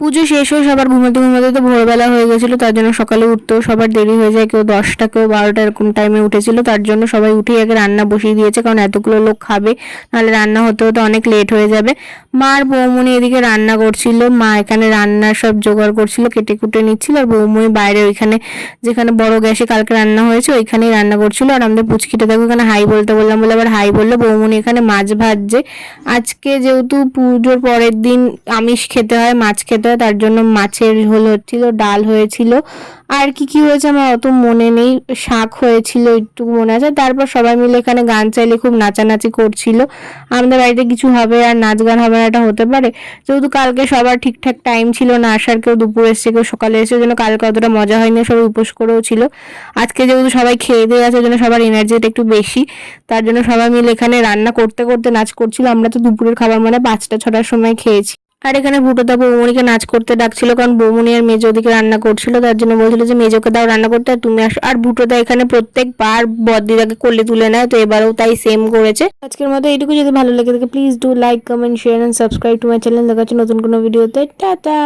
পুজো শেষ হয়ে সবার ঘুমাতে ঘুমাতে তো ভোরবেলা হয়ে গেছিলো, তার জন্য সকালে উঠতেও সবার দেরি হয়ে যায়, কেউ 10টা কেউ 12টা এরকম টাইমে উঠেছিল। তার জন্য সবাই উঠেই আগে রান্না বসিয়ে দিয়েছে, কারণ এতগুলো লোক খাবে, নাহলে রান্না হতে হতে অনেক লেট হয়ে যাবে। মা আর বৌমনি এদিকে রান্না করছিল, মা এখানে রান্নার সব জোগাড় করছিল, কেটে কুটে নিচ্ছিল, আর বৌমনি বাইরে ওইখানে যেখানে বড় গ্যাসে কালকে রান্না হয়েছে ওইখানেই রান্না করছিল। আর আমাদের পুচকিটা দেখো এখানে হাই বলতে বললাম বলে আবার হাই বললো। বৌমনি এখানে মাছ ভাজছে, আজকে যেহেতু পুজোর পরের দিন আমিষ খেতে হয়, মাছ খেতে হয়, তার জন্য মাছের ঝোল হচ্ছিল, ডাল হয়েছিল, আর কি কি হয়েছে আমার অত মনে নেই, শাক হয়েছিল একটু মনে আছে। তারপর সবাই মিলে এখানে গান চাইলে খুব নাচানাচি করছিল। আমাদের বাড়িতে কিছু হবে আর নাচ গান হবে না এটা হতে পারে? যেহেতু কালকে সবার ঠিকঠাক টাইম ছিল না আসার, কেউ দুপুরে এসছে কেউ সকালে এসে, জন্য কালকে অতটা মজা হয়নি, সবাই উপোস করেও ছিল। আজকে যেহেতু সবাই খেয়ে দিয়ে আছে, জন্য সবার এনার্জিটা একটু বেশি, তার জন্য সবাই মিলে এখানে রান্না করতে করতে নাচ করছিল। আমরা তো দুপুরের খাবার মানে 5টা 6টার সময় খেয়েছি। আর এখানে ভুটোদা বৌমনিকে নাচ করতে ডাকছিল, কারণ বৌমনি আর মেজো ওদিকে রান্না করছিল, তার জন্য বলছিল যে মেজোকে দাও রান্না করতে আর তুমি আসো। আর ভুটোদা এখানে প্রত্যেকবার বড়দিদাকে কোলে তুলে নেয়, তো এবারেও তাই সেম করেছে। আজকের মতো এইটুকু, যদি ভালো লেগে থাকে please do like comment share and subscribe to my channel. দেখা হচ্ছে নতুন কোনো ভিডিওতে, টাটা।